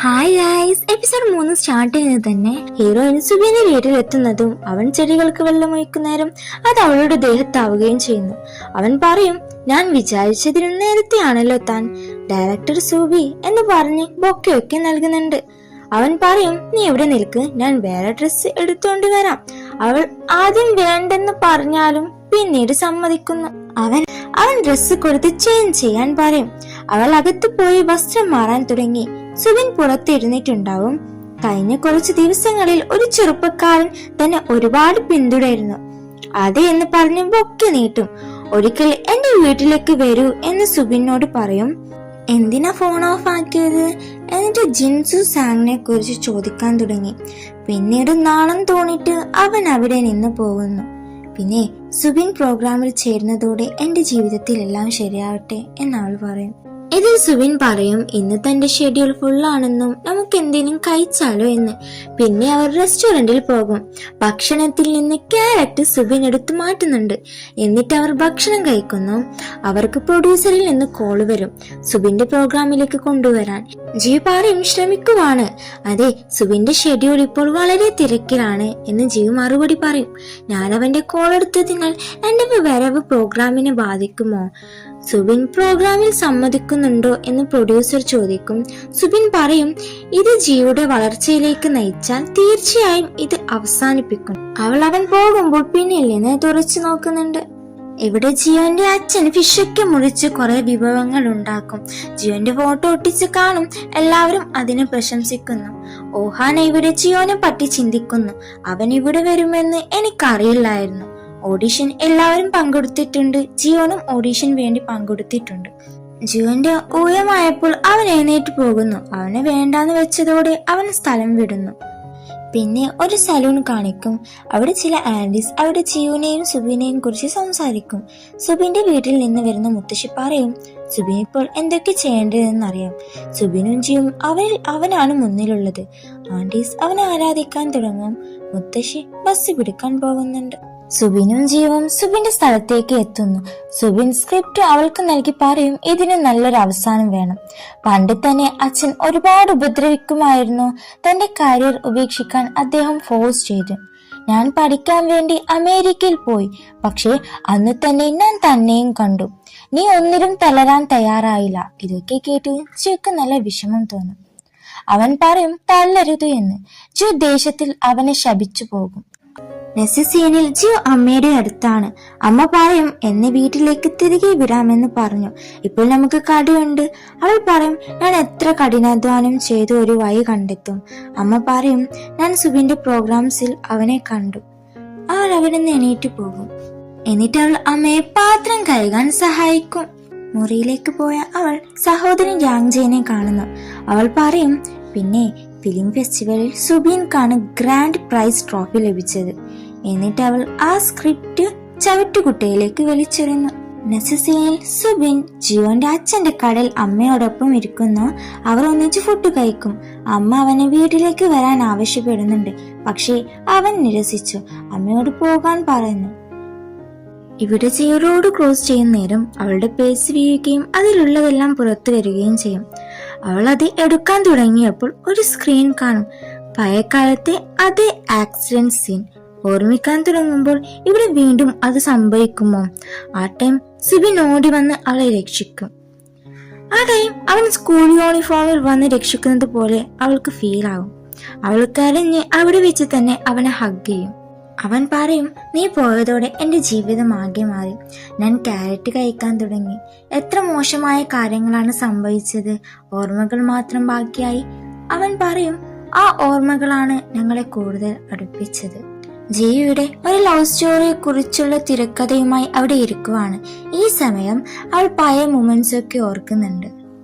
Hi guys, episode 3 start ചെയ്യുന്നത് തന്നെ heroine സുബിന്റെ വീട്ടിലെത്തുന്നതും അവൻ ചെടികൾക്ക് വെള്ളമൊഴിക്കുന്നേരം അത് അവളുടെ ദേഹത്താവുകയും ചെയ്യുന്നു. അവൻ പറയും, ഞാൻ വിചാരിച്ചതിനും നേരത്തെയാണല്ലോ താൻ. ഡയറക്ടർ സുബി എന്ന് പറഞ്ഞ് ബൊക്കെയൊക്കെ നൽകുന്നുണ്ട്. അവൻ പറയും, നീ ഇവിടെ നിൽക്ക്, ഞാൻ വേറെ ഡ്രസ്സ് എടുത്തോണ്ട് വരാം. അവൾ ആദ്യം വേണ്ടെന്ന് പറഞ്ഞാലും പിന്നീട് സമ്മതിക്കുന്നു. അവൻ ഡ്രസ്സ് കൊടുത്ത് ചേഞ്ച് ചെയ്യാൻ പറയും. അവൾ അകത്ത് പോയി വസ്ത്രം മാറാൻ തുടങ്ങി. സുബിൻ പുറത്തിരുന്നിട്ടുണ്ടാവും. കഴിഞ്ഞ കുറച്ച് ദിവസങ്ങളിൽ ഒരു ചെറുപ്പക്കാരൻ തന്നെ ഒരുപാട് പിന്തുടരുന്നു. അതെ എന്ന് പറഞ്ഞ് ബൊക്കെ നീട്ടും. ഒരിക്കൽ എന്റെ വീട്ടിലേക്ക് വരൂ എന്ന് സുബിനോട് പറയും. എന്തിനാ ഫോൺ ഓഫ് ആക്കിയത്? എന്നിട്ട് ജിൻസു സാങ്ങിനെ കുറിച്ച് ചോദിക്കാൻ തുടങ്ങി. പിന്നീട് നാണം തോന്നിട്ട് അവൻ അവിടെ നിന്ന് പോകുന്നു. പിന്നെ സുബിൻ പ്രോഗ്രാമിൽ ചേരുന്നതോടെ എന്റെ ജീവിതത്തിൽ എല്ലാം ശരിയാവട്ടെ എന്നവൾ പറയും. ഇതിൽ സുബിൻ പറയും, ഇന്ന് തന്റെ ഷെഡ്യൂൾ ഫുള്ളാണെന്നും നമുക്ക് എന്തെങ്കിലും കഴിച്ചാലോ എന്ന്. പിന്നെ അവർ റെസ്റ്റോറന്റിൽ പോകും. ഭക്ഷണത്തിൽ നിന്ന് ക്യാരറ്റ് സുബിൻ എടുത്തു മാറ്റുന്നുണ്ട്. എന്നിട്ട് അവർ ഭക്ഷണം കഴിക്കുന്നു. അവർക്ക് പ്രൊഡ്യൂസറിൽ നിന്ന് കോള് വരും, സുബിന്റെ പ്രോഗ്രാമിലേക്ക് കൊണ്ടുവരാൻ. ജി പറയും, ശ്രമിക്കുവാണ്. അതെ, സുബിന്റെ ഷെഡ്യൂൾ ഇപ്പോൾ വളരെ തിരക്കിലാണ് എന്ന് ജി മറുപടി പറയും. ഞാൻ അവന്റെ കോൾ എടുത്തതിനാൽ എന്റെ വരവ് പ്രോഗ്രാമിനെ ബാധിക്കുമോ? സുബിൻ പ്രോഗ്രാമിൽ സമ്മതിക്കുന്നുണ്ടോ എന്ന് പ്രൊഡ്യൂസർ ചോദിക്കും. സുബിൻ പറയും, ഇത് ജിയുടെ വളർച്ചയിലേക്ക് നയിച്ചാൽ തീർച്ചയായും ഇത് അവസാനിപ്പിക്കും. അവൻ പോകുമ്പോൾ പിന്നിൽ നിന്ന് തുറച്ചു നോക്കുന്നുണ്ട്. ഇവിടെ ജിയോന്റെ അച്ഛൻ ഫിഷൊക്കെ മുറിച്ച് കുറെ വിഭവങ്ങൾ ഉണ്ടാക്കും. ജിയോന്റെ ഫോട്ടോ ഒട്ടിച്ച് കാണും. എല്ലാവരും അതിനെ പ്രശംസിക്കുന്നു. ഓഹാന ഇവിടെ ജിയോനെ പറ്റി ചിന്തിക്കുന്നു. അവൻ ഇവിടെ വരുമെന്ന് എനിക്കറിയില്ലായിരുന്നു. ഓഡിഷൻ എല്ലാവരും പങ്കെടുത്തിട്ടുണ്ട്. ജിയോനും ഓഡിഷൻ വേണ്ടി പങ്കെടുത്തിട്ടുണ്ട്. ജിയോന്റെ ഊഴമായപ്പോൾ അവൻ എഴുന്നേറ്റ് പോകുന്നു. അവനെ വേണ്ടാന്ന് വെച്ചതോടെ അവൻ സ്ഥലം വിടുന്നു. പിന്നെ ഒരു സലൂൺ കാണിക്കും. അവിടെ ചില ആന്റീസ് അവിടെ ജിയോനെയും സുബിനെയും കുറിച്ച് സംസാരിക്കും. സുബിന്റെ വീട്ടിൽ നിന്ന് വരുന്ന മുത്തശ്ശി പറയും, സുബിൻ ഇപ്പോൾ എന്തൊക്കെ ചെയ്യേണ്ടതെന്നറിയാം. സുബിനും ജിയും അവനാണ് മുന്നിലുള്ളത്. ആന്റീസ് അവനെ ആരാധിക്കാൻ തുടങ്ങും. മുത്തശ്ശി ബസ് പിടിക്കാൻ പോകുന്നുണ്ട്. സുബിനും ജിയും സുബിന്റെ സ്ഥലത്തേക്ക് എത്തുന്നു. സുബിൻ സ്ക്രിപ്റ്റ് അവൾക്ക് നൽകി പറയും, ഇതിന് നല്ലൊരു അവസാനം വേണം. പണ്ട് തന്നെ അച്ഛൻ ഒരുപാട് ഉപദ്രവിക്കുമായിരുന്നു. തന്റെ കരിയർ ഉപേക്ഷിക്കാൻ അദ്ദേഹം ഫോഴ്സ് ചെയ്തു. ഞാൻ പഠിക്കാൻ വേണ്ടി അമേരിക്കയിൽ പോയി. പക്ഷേ അന്ന് തന്നെ ഞാൻ തന്നെയും കണ്ടു. നീ ഒന്നിലും തളരാൻ തയ്യാറായില്ല. ഇതൊക്കെ കേട്ട് ജിക്ക് നല്ല വിഷമം തോന്നും. അവൻ പറയും, തള്ളരുത് എന്ന്. ജി ദേഷ്യത്തിൽ അവനെ ശപിച്ചു പോകും. നെക്സ്റ്റ് സീനിൽ ജിയോ അമ്മയുടെ അടുത്താണ്. അമ്മ പറയും, എന്നെ വീട്ടിലേക്ക് തിരികെ വിടാമെന്ന് പറഞ്ഞു. ഇപ്പോൾ നമുക്ക് കടയുണ്ട്. അവൾ പറയും, ഞാൻ എത്ര കഠിനാധ്വാനം ചെയ്ത് ഒരു വഴി കണ്ടെത്തും. അമ്മ പറയും, ഞാൻ സുബിന്റെ പ്രോഗ്രാംസിൽ അവനെ കണ്ടു. അവൾ അവിടെ നിന്ന് എണീറ്റ് പോകും. എന്നിട്ട് അവൾ അമ്മയെ പാത്രം കഴുകാൻ സഹായിക്കും. മുറിയിലേക്ക് പോയ അവൾ സഹോദരൻ യാങ്ജേനെ കാണുന്നു. അവൾ പറയും, പിന്നെ ഫിലിം ഫെസ്റ്റിവലിൽ സുബിൻക്കാണ് ഗ്രാൻഡ് പ്രൈസ് ട്രോഫി ലഭിച്ചത്. എന്നിട്ട് അവൾ ആ സ്ക്രിപ്റ്റ് ചവിട്ടുകുട്ടയിലേക്ക് വലിച്ചെറിയുന്നു. നെസസിയിൽ സുബിൻ ജിയോന്റെ അച്ഛന്റെ കടയിൽ അമ്മയോടൊപ്പം ഇരിക്കുന്നു. അവർ ഒന്നിച്ച് ഫുഡ് കഴിക്കും. അമ്മ അവനെ വീട്ടിലേക്ക് വരാൻ ആവശ്യപ്പെടുന്നുണ്ട്. പക്ഷേ അവൻ നിരസിച്ചു. അമ്മയോട് പോകാൻ പറയുന്നു. ഇവിടെ ജിയോ റോഡ് ക്രോസ് ചെയ്യുന്ന നേരം അവളുടെ പേഴ്സ് വീഴുകയും അതിലുള്ളതെല്ലാം പുറത്തു വരികയും ചെയ്യും. അവൾ അത് എടുക്കാൻ തുടങ്ങിയപ്പോൾ ഒരു സ്ക്രീൻ കാണും. പഴയകാലത്തെ അതേ ആക്സിഡന്റ് സീൻ ഓർമ്മിക്കാൻ തുടങ്ങുമ്പോൾ ഇവിടെ വീണ്ടും അത് സംഭവിക്കുമോ? ആ ടൈം സുബിൻ ഓടി വന്ന് അവളെ രക്ഷിക്കും. ആ ടൈം അവൻ സ്കൂൾ യൂണിഫോമിൽ വന്ന് രക്ഷിക്കുന്നത് പോലെ അവൾക്ക് ഫീൽ ആകും. അവൾ കരഞ്ഞ് അവിടെ വെച്ച് തന്നെ അവനെ ഹഗ് ചെയ്യും. അവൻ പറയും, നീ പോയതോടെ എന്റെ ജീവിതം ആകെ മാറി. ഞാൻ ക്യാരറ്റ് കഴിക്കാൻ തുടങ്ങി. എത്ര മോശമായ കാര്യങ്ങളാണ് സംഭവിച്ചത്. ഓർമ്മകൾ മാത്രം ബാക്കിയായി. അവൻ പറയും, ആ ഓർമ്മകളാണ് ഞങ്ങളെ കൂടുതൽ അടുപ്പിച്ചത്. ജിയുടെ ഒരു ലവ് സ്റ്റോറിയെ കുറിച്ചുള്ള തിരക്കഥയുമായി അവിടെ ഇരിക്കുവാണ്. ഈ സമയം അവൾ പഴയ മൊമെന്റ്സ് ഒക്കെ ഓർക്കുന്നുണ്ട്.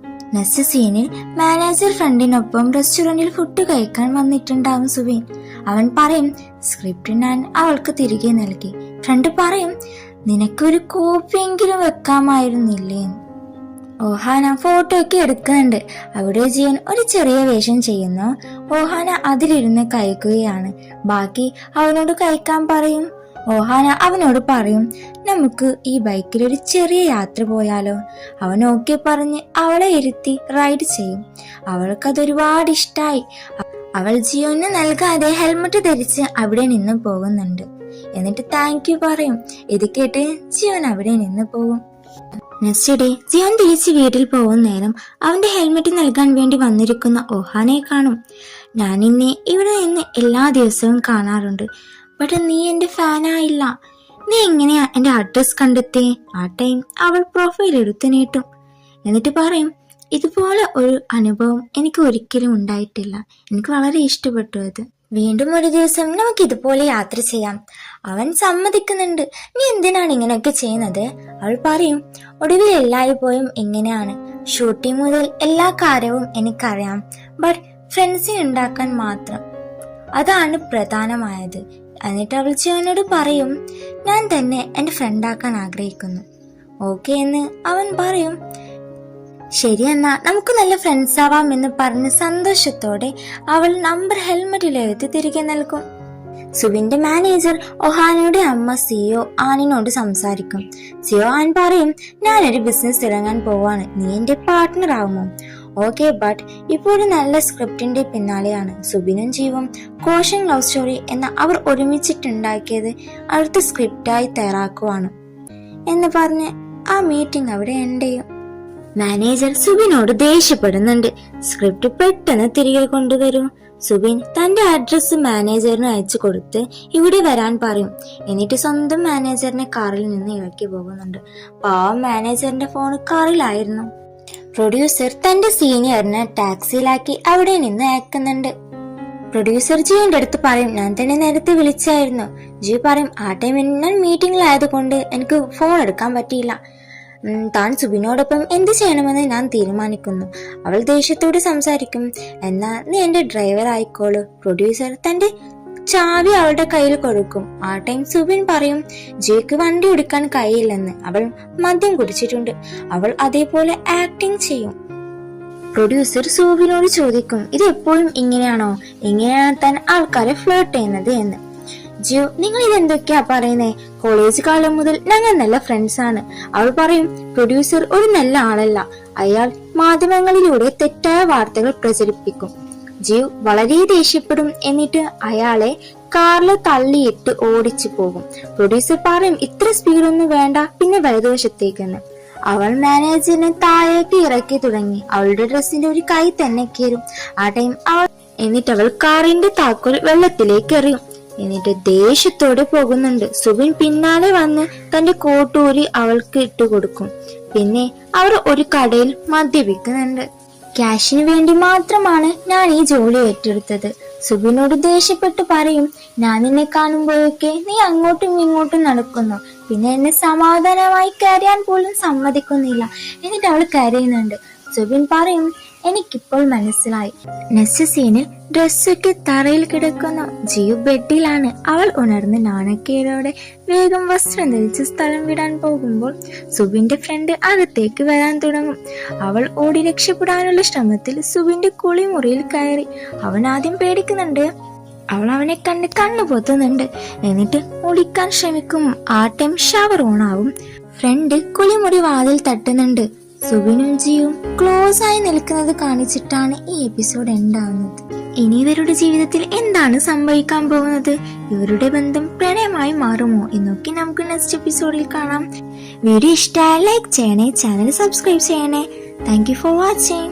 നെക്സ്റ്റ് സീനിൽ മാനേജർ ഫ്രണ്ടിനൊപ്പം റെസ്റ്റോറന്റിൽ ഫുഡ് കഴിക്കാൻ വന്നിട്ടുണ്ടാവും സുബിൻ. അവൻ പറയും, സ്ക്രിപ്റ്റ് ഞാൻ അവൾക്ക് തിരികെ നൽകി. ഫ്രണ്ട് പറയും, നിനക്കൊരു കോപ്പിയെങ്കിലും വെക്കാമായിരുന്നില്ലേ? ഓഹാന ഫോട്ടോ ഒക്കെ എടുക്കുന്നുണ്ട്. അവിടെ ജിയൻ ഒരു ചെറിയ വേഷം ചെയ്യുന്നു. ഓഹാന അതിലിരുന്ന് കഴിക്കുകയാണ്. ബാക്കി അവനോട് കഴിക്കാൻ പറയും. ഓഹാന അവനോട് പറയും, നമുക്ക് ഈ ബൈക്കിൽ ഒരു ചെറിയ യാത്ര പോയാലോ. അവൻ ഓക്കെ പറഞ്ഞ് അവളെ ഇരുത്തി റൈഡ് ചെയ്യും. അവൾക്കതൊരുപാട് ഇഷ്ടായി. അവൾ ജിയോന് നൽകാതെ ഹെൽമറ്റ് ധരിച്ച് അവിടെ നിന്ന് പോകുന്നുണ്ട്. എന്നിട്ട് താങ്ക് യു പറയും. ഇത് കേട്ട് ജിയോൻ അവിടെ നിന്ന് പോകും. നെക്സ്റ്റ് ഡേ ജിയോൻ തിരിച്ച് വീട്ടിൽ പോകുന്ന നേരം അവന്റെ ഹെൽമെറ്റ് നൽകാൻ വേണ്ടി വന്നിരിക്കുന്ന ഓഹാനയെ കാണും. ഞാൻ നിന്നെ ഇവിടെ നിന്ന് എല്ലാ ദിവസവും കാണാറുണ്ട്, ബട്ട് നീ എന്റെ ഫാനായില്ല. നീ എങ്ങനെയാ എന്റെ അഡ്രസ് കണ്ടെത്തി? ആ ടൈം അവൾ പ്രൊഫൈൽ എടുത്തു നീട്ടും. എന്നിട്ട് പറയും, ഇതുപോലെ ഒരു അനുഭവം എനിക്ക് ഒരിക്കലും ഉണ്ടായിട്ടില്ല. എനിക്ക് വളരെ ഇഷ്ടപ്പെട്ടു അത്. വീണ്ടും ഒരു ദിവസം നമുക്ക് ഇതുപോലെ യാത്ര ചെയ്യാം. അവൻ സമ്മതിക്കുന്നുണ്ട്. നീ എന്തിനാണ് ഇങ്ങനെയൊക്കെ ചെയ്യുന്നത്? അവൾ പറയും, ഒടുവിൽ എല്ലായ്പ്പോഴും ഇങ്ങനെയാണ്. ഷൂട്ടിംഗ് മുതൽ എല്ലാ കാര്യവും എനിക്കറിയാം, ബട്ട് ഫ്രണ്ട്സിനെ ഉണ്ടാക്കാൻ മാത്രം, അതാണ് പ്രധാനമായത്. എന്നിട്ട് അവൾ ജിയോനോട് പറയും, ഞാൻ തന്നെ എന്റെ ഫ്രണ്ടാക്കാൻ ആഗ്രഹിക്കുന്നു. ഓക്കെ എന്ന് അവൻ പറയും. ശരി എന്നാ നമുക്ക് നല്ല ഫ്രണ്ട്സ് ആവാം എന്ന് പറഞ്ഞ് സന്തോഷത്തോടെ അവൾ നമ്പർ ഹെൽമെറ്റിൽ എഴുതി തിരികെ നൽകും. സുബിന്റെ മാനേജർ ഒഹാനയുടെ അമ്മ സിയോ ആനിനോട് സംസാരിക്കും. സിയോ ആൻ പറയും, ഞാനൊരു ബിസിനസ് തുടങ്ങാൻ പോവാണ്, നീ എന്റെ പാർട്ട്ണർ ആവുമോ? ഓക്കെ, ബട്ട് ഇപ്പോൾ ഒരു നല്ല സ്ക്രിപ്റ്റിന്റെ പിന്നാലെയാണ്. സുബിനും ജീവും കോഷൻ ലവ് സ്റ്റോറി എന്ന അവർ ഒരുമിച്ചിട്ടുണ്ടാക്കിയത് അടുത്ത സ്ക്രിപ്റ്റായി തയ്യാറാക്കുവാണ് എന്ന് പറഞ്ഞ് ആ മീറ്റിംഗ് അവിടെ എൻഡ് ചെയ്യും. മാനേജർ സുബിനോട് ദേഷ്യപ്പെടുന്നുണ്ട്. സ്ക്രിപ്റ്റ് പെട്ടെന്ന് തിരികെ കൊണ്ടുവരും. സുബിൻ തന്റെ അഡ്രസ് മാനേജറിന് അയച്ചു കൊടുത്ത് ഇവിടെ വരാൻ പറയും. എന്നിട്ട് സ്വന്തം മാനേജറിനെ കാറിൽ നിന്ന് ഇറക്കി പോകുന്നുണ്ട്. പാവം മാനേജറിന്റെ ഫോൺ കാറിലായിരുന്നു. പ്രൊഡ്യൂസർ തന്റെ സീനിയറിനെ ടാക്സിയിലാക്കി അവിടെ നിന്ന് അയക്കുന്നുണ്ട്. പ്രൊഡ്യൂസർ ജിയോന്റെ അടുത്ത് പറയും, ഞാൻ തന്നെ നേരത്തെ വിളിച്ചായിരുന്നു. ജിയോ പറയും, ആ ടൈമിൽ ഞാൻ മീറ്റിംഗിലായതുകൊണ്ട് എനിക്ക് ഫോൺ എടുക്കാൻ പറ്റിയില്ല. താൻ സുബിനോടൊപ്പം എന്ത് ചെയ്യണമെന്ന് ഞാൻ തീരുമാനിക്കുന്നു. അവൾ ദേഷ്യത്തോട് സംസാരിക്കും. എന്നാ നീ എന്റെ ഡ്രൈവർ ആയിക്കോളൂ. പ്രൊഡ്യൂസർ തന്റെ ചാവി അവളുടെ കയ്യിൽ കൊടുക്കും. ആ ടൈം സുബിൻ പറയും, ജിയോക്ക് വണ്ടി ഓടിക്കാൻ കഴിയില്ലെന്ന്. അവൾ മദ്യം കുടിച്ചിട്ടുണ്ട്. അവൾ അതേപോലെ ആക്ടിങ് ചെയ്യും. പ്രൊഡ്യൂസർ സുബിനോട് ചോദിക്കും, ഇത് എപ്പോഴും ഇങ്ങനെയാണോ? എങ്ങനെയാണ് താൻ ആൾക്കാരെ ഫ്ലേർട്ട് ചെയ്യുന്നത് എന്ന്. ജിയോ, നിങ്ങൾ ഇതെന്തൊക്കെയാ പറയുന്നേ? കോളേജ് കാലം മുതൽ ഞങ്ങൾ നല്ല ഫ്രണ്ട്സ് ആണ്. അവൾ പറയും, പ്രൊഡ്യൂസർ ഒരു നല്ല ആളല്ല. അയാൾ മാധ്യമങ്ങളിലൂടെ തെറ്റായ വാർത്തകൾ പ്രചരിപ്പിക്കും. ജിയോ വളരെ ദേഷ്യപ്പെടും. എന്നിട്ട് അയാളെ കാറിൽ തള്ളിയിട്ട് ഓടിച്ചു പോകും. പ്രൊഡ്യൂസർ പറയും, ഇത്ര സ്പീഡൊന്നും വേണ്ട, പിന്നെ വലതുവശത്തേക്കെന്ന്. അവൾ മാനേജറിനെ താഴേക്ക് ഇറക്കി തുടങ്ങി. അവളുടെ ഡ്രസ്സിന്റെ ഒരു കൈ തന്നെ കീറും. ആ ടൈം എന്നിട്ട് അവൾ കാറിന്റെ താക്കോൽ വെള്ളത്തിലേക്ക് എറിയും. എന്നിട്ട് ദേഷ്യത്തോടെ പോകുന്നുണ്ട്. സുബിൻ പിന്നാലെ വന്ന് തന്റെ കോട്ടൂരി അവൾക്ക് ഇട്ടുകൊടുക്കും. പിന്നെ അവർ ഒരു കടയിൽ മദ്യപിക്കുന്നുണ്ട്. ക്യാഷിന് വേണ്ടി മാത്രമാണ് ഞാൻ ഈ ജോലി ഏറ്റെടുത്തത്. സുബിനോട് ദേഷ്യപ്പെട്ട് പറയും, ഞാൻ നിന്നെ കാണുമ്പോഴൊക്കെ നീ അങ്ങോട്ടും ഇങ്ങോട്ടും നടക്കുന്നു, പിന്നെ എന്നെ സമാധാനമായി കരയാൻ പോലും സമ്മതിക്കുന്നില്ല. എന്നിട്ട് അവൾ കരയുന്നുണ്ട്. സുബിൻ പറയും, എനിക്കിപ്പോൾ മനസ്സിലായി. നെക്സ്റ്റ് സീനിൽ ഡ്രസ്സൊക്കെ തറയിൽ കിടക്കുന്നു. ജിയോ ബെഡിലാണ്. അവൾ ഉണർന്ന് നാണക്കേടോടെ വേഗം വസ്ത്രം ധരിച്ച് സ്ഥലം വിടാൻ പോകുമ്പോൾ സുബിന്റെ ഫ്രണ്ട് അകത്തേക്ക് വരാൻ തുടങ്ങും. അവൾ ഓടി രക്ഷപ്പെടാനുള്ള ശ്രമത്തിൽ സുബിന്റെ കുളിമുറിയിൽ കയറി. അവൻ ആദ്യം പേടിക്കുന്നുണ്ട്. അവൾ അവനെ കണ്ട് കണ്ണു പൊത്തുന്നുണ്ട്. എന്നിട്ട് ഒളിക്കാൻ ശ്രമിക്കും. ആ ടൈം ഷവർ ഓണാവും. ഫ്രണ്ട് കുളിമുറി വാതിൽ തട്ടുന്നുണ്ട്. സുബിനും ജിയും ക്ലോസ് ആയി നിൽക്കുന്നത് കാണിച്ചിട്ടാണ് ഈ എപ്പിസോഡ് എൻഡാവുന്നത്. ഇനി ഇവരുടെ ജീവിതത്തിൽ എന്താണ് സംഭവിക്കാൻ പോകുന്നത്? ഇവരുടെ ബന്ധം പ്രണയമായി മാറുമോ എന്നൊക്കെ നമുക്ക് നെക്സ്റ്റ് എപ്പിസോഡിൽ കാണാം. വീഡിയോ ഇഷ്ടമായ ലൈക്ക് ചെയ്യണേ, ചാനൽ സബ്സ്ക്രൈബ് ചെയ്യണേ. Thank you for watching.